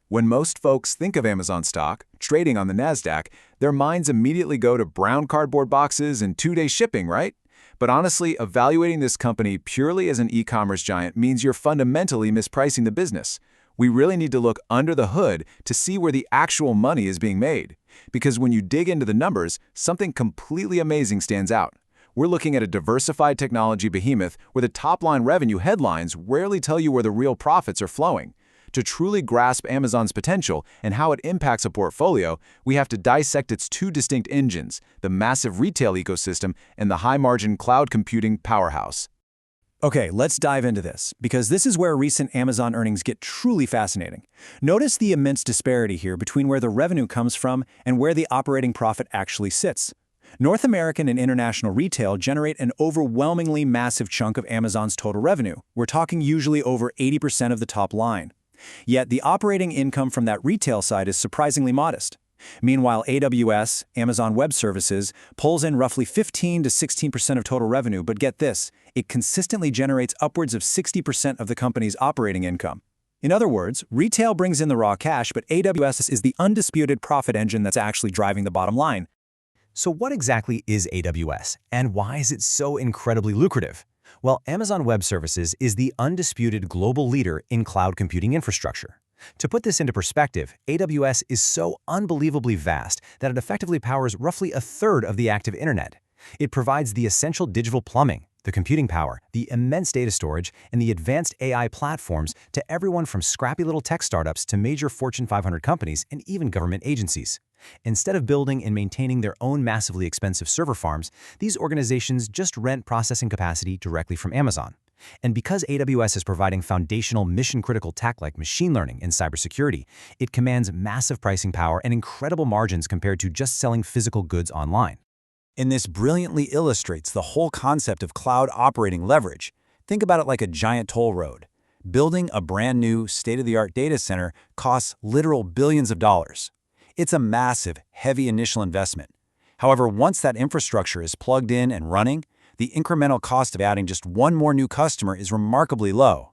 When most folks think of Amazon stock, trading on the NASDAQ, their minds immediately go to brown cardboard boxes and two-day shipping, right? But honestly, evaluating this company purely as an e-commerce giant means you're fundamentally mispricing the business. We really need to look under the hood to see where the actual money is being made. Because when you dig into the numbers, something completely amazing stands out. We're looking at a diversified technology behemoth where the top-line revenue headlines rarely tell you where the real profits are flowing. To truly grasp Amazon's potential and how it impacts a portfolio, we have to dissect its two distinct engines, the massive retail ecosystem and the high-margin cloud computing powerhouse. Okay, let's dive into this, because this is where recent Amazon earnings get truly fascinating. Notice the immense disparity here between where the revenue comes from and where the operating profit actually sits. North American and international retail generate an overwhelmingly massive chunk of Amazon's total revenue. We're talking usually over 80% of the top line. Yet the operating income from that retail side is surprisingly modest. Meanwhile, AWS, Amazon Web Services, pulls in roughly 15 to 16% of total revenue, but get this, it consistently generates upwards of 60% of the company's operating income. In other words, retail brings in the raw cash, but AWS is the undisputed profit engine that's actually driving the bottom line. So what exactly is AWS, and why is it so incredibly lucrative? Well, Amazon Web Services is the undisputed global leader in cloud computing infrastructure. To put this into perspective, AWS is so unbelievably vast that it effectively powers roughly a third of the active internet. It provides the essential digital plumbing, the computing power, the immense data storage, and the advanced AI platforms to everyone from scrappy little tech startups to major Fortune 500 companies and even government agencies. Instead of building and maintaining their own massively expensive server farms, these organizations just rent processing capacity directly from Amazon. And because AWS is providing foundational mission-critical tech like machine learning and cybersecurity, it commands massive pricing power and incredible margins compared to just selling physical goods online. And this brilliantly illustrates the whole concept of cloud operating leverage. Think about it like a giant toll road. Building a brand new, state-of-the-art data center costs literal billions of dollars. It's a massive, heavy initial investment. However, once that infrastructure is plugged in and running, the incremental cost of adding just one more new customer is remarkably low.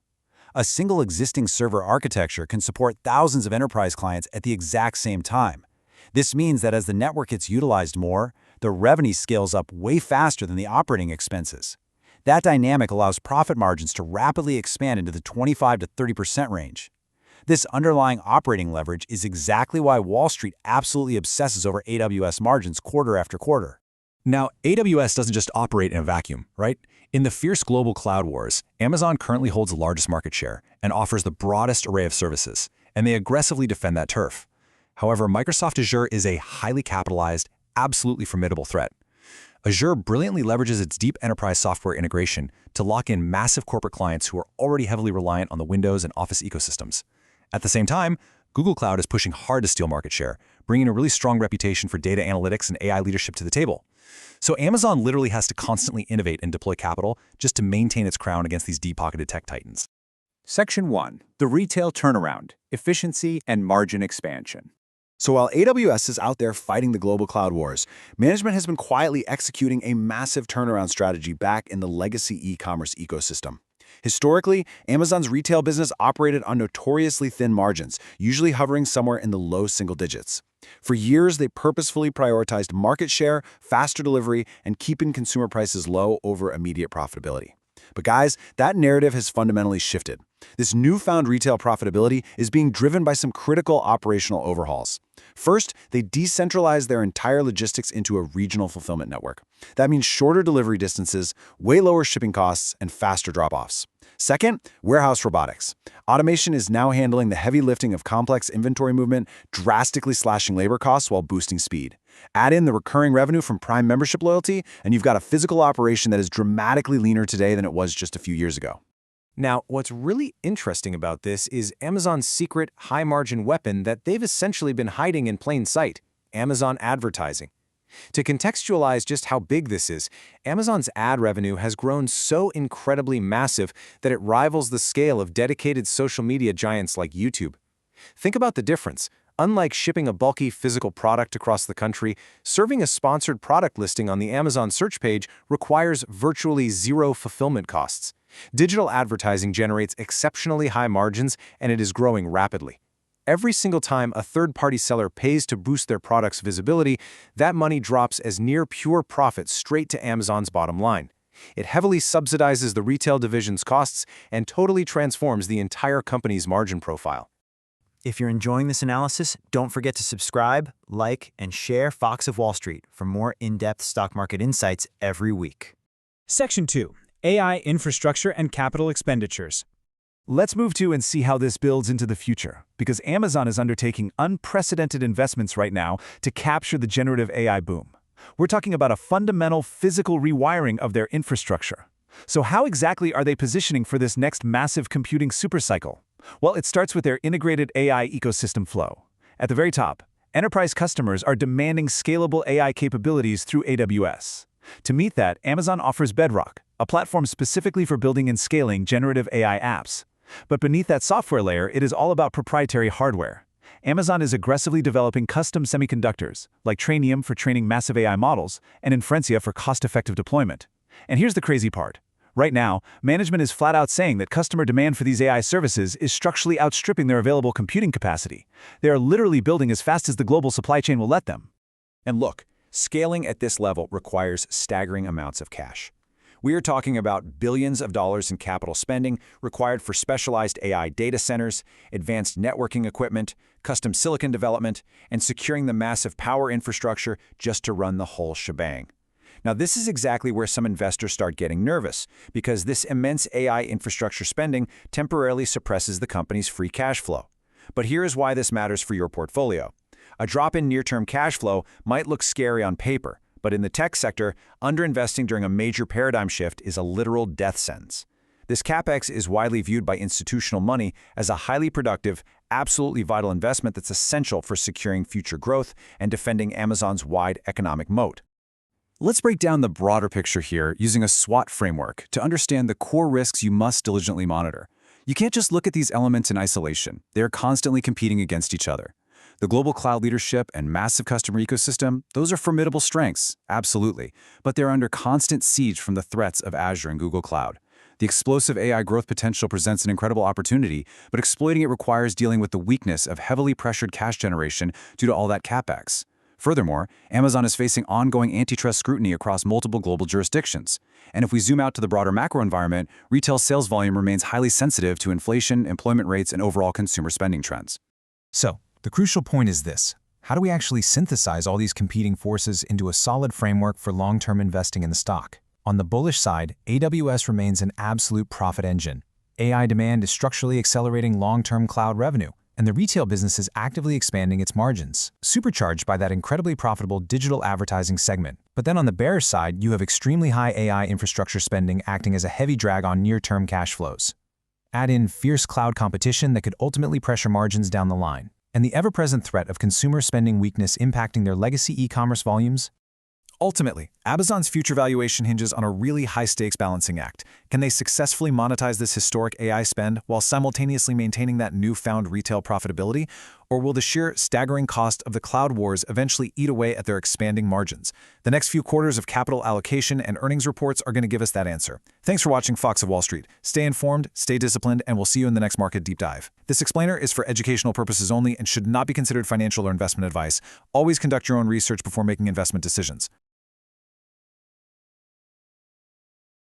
A single existing server architecture can support thousands of enterprise clients at the exact same time. This means that as the network gets utilized more, the revenue scales up way faster than the operating expenses. That dynamic allows profit margins to rapidly expand into the 25 to 30% range. This underlying operating leverage is exactly why Wall Street absolutely obsesses over AWS margins quarter after quarter. Now, AWS doesn't just operate in a vacuum, right? In the fierce global cloud wars, Amazon currently holds the largest market share and offers the broadest array of services, and they aggressively defend that turf. However, Microsoft Azure is a highly capitalized, absolutely formidable threat. Azure brilliantly leverages its deep enterprise software integration to lock in massive corporate clients who are already heavily reliant on the Windows and Office ecosystems. At the same time, Google Cloud is pushing hard to steal market share, bringing a really strong reputation for data analytics and AI leadership to the table. So Amazon literally has to constantly innovate and deploy capital just to maintain its crown against these deep-pocketed tech titans. Section 1. The Retail Turnaround, Efficiency and Margin Expansion. So while AWS is out there fighting the global cloud wars, management has been quietly executing a massive turnaround strategy back in the legacy e-commerce ecosystem. Historically, Amazon's retail business operated on notoriously thin margins, usually hovering somewhere in the low single digits. For years, they purposefully prioritized market share, faster delivery, and keeping consumer prices low over immediate profitability. But guys, that narrative has fundamentally shifted. This newfound retail profitability is being driven by some critical operational overhauls. First, they decentralized their entire logistics into a regional fulfillment network. That means shorter delivery distances, way lower shipping costs, and faster drop-offs. Second, warehouse robotics. Automation is now handling the heavy lifting of complex inventory movement, drastically slashing labor costs while boosting speed. Add in the recurring revenue from Prime membership loyalty, and you've got a physical operation that is dramatically leaner today than it was just a few years ago. Now, what's really interesting about this is Amazon's secret high-margin weapon that they've essentially been hiding in plain sight, Amazon advertising. To contextualize just how big this is, Amazon's ad revenue has grown so incredibly massive that it rivals the scale of dedicated social media giants like YouTube. Think about the difference. Unlike shipping a bulky physical product across the country, serving a sponsored product listing on the Amazon search page requires virtually zero fulfillment costs. Digital advertising generates exceptionally high margins, and it is growing rapidly. Every single time a third-party seller pays to boost their product's visibility, that money drops as near pure profit straight to Amazon's bottom line. It heavily subsidizes the retail division's costs and totally transforms the entire company's margin profile. If you're enjoying this analysis, don't forget to subscribe, like, and share Fox of Wall Street for more in-depth stock market insights every week. Section 2. AI Infrastructure and Capital Expenditures. Let's move to and see how this builds into the future, because Amazon is undertaking unprecedented investments right now to capture the generative AI boom. We're talking about a fundamental physical rewiring of their infrastructure. So how exactly are they positioning for this next massive computing supercycle? Well, it starts with their integrated AI ecosystem flow. At the very top, enterprise customers are demanding scalable AI capabilities through AWS. To meet that, Amazon offers Bedrock, a platform specifically for building and scaling generative AI apps. But beneath that software layer, it is all about proprietary hardware. Amazon is aggressively developing custom semiconductors, like Trainium for training massive AI models, and Inferentia for cost-effective deployment. And here's the crazy part. Right now, management is flat out saying that customer demand for these AI services is structurally outstripping their available computing capacity. They are literally building as fast as the global supply chain will let them. And look, scaling at this level requires staggering amounts of cash. We are talking about billions of dollars in capital spending required for specialized AI data centers, advanced networking equipment, custom silicon development, and securing the massive power infrastructure just to run the whole shebang. Now, this is exactly where some investors start getting nervous, because this immense AI infrastructure spending temporarily suppresses the company's free cash flow. But here is why this matters for your portfolio. A drop in near-term cash flow might look scary on paper, but in the tech sector, underinvesting during a major paradigm shift is a literal death sentence. This CapEx is widely viewed by institutional money as a highly productive, absolutely vital investment that's essential for securing future growth and defending Amazon's wide economic moat. Let's break down the broader picture here using a SWOT framework to understand the core risks you must diligently monitor. You can't just look at these elements in isolation. They're constantly competing against each other. The global cloud leadership and massive customer ecosystem, those are formidable strengths, absolutely, but they're under constant siege from the threats of Azure and Google Cloud. The explosive AI growth potential presents an incredible opportunity, but exploiting it requires dealing with the weakness of heavily pressured cash generation due to all that CapEx. Furthermore, Amazon is facing ongoing antitrust scrutiny across multiple global jurisdictions. And if we zoom out to the broader macro environment, retail sales volume remains highly sensitive to inflation, employment rates, and overall consumer spending trends. So, the crucial point is this. How do we actually synthesize all these competing forces into a solid framework for long-term investing in the stock? On the bullish side, AWS remains an absolute profit engine. AI demand is structurally accelerating long-term cloud revenue, and the retail business is actively expanding its margins, supercharged by that incredibly profitable digital advertising segment. But then on the bearish side, you have extremely high AI infrastructure spending acting as a heavy drag on near-term cash flows. Add in fierce cloud competition that could ultimately pressure margins down the line, and the ever-present threat of consumer spending weakness impacting their legacy e-commerce volumes. Ultimately, Amazon's future valuation hinges on a really high-stakes balancing act. Can they successfully monetize this historic AI spend while simultaneously maintaining that newfound retail profitability? Or will the sheer staggering cost of the cloud wars eventually eat away at their expanding margins? The next few quarters of capital allocation and earnings reports are going to give us that answer. Thanks for watching Fox of Wall Street. Stay informed, stay disciplined, and we'll see you in the next market deep dive. This explainer is for educational purposes only and should not be considered financial or investment advice. Always conduct your own research before making investment decisions.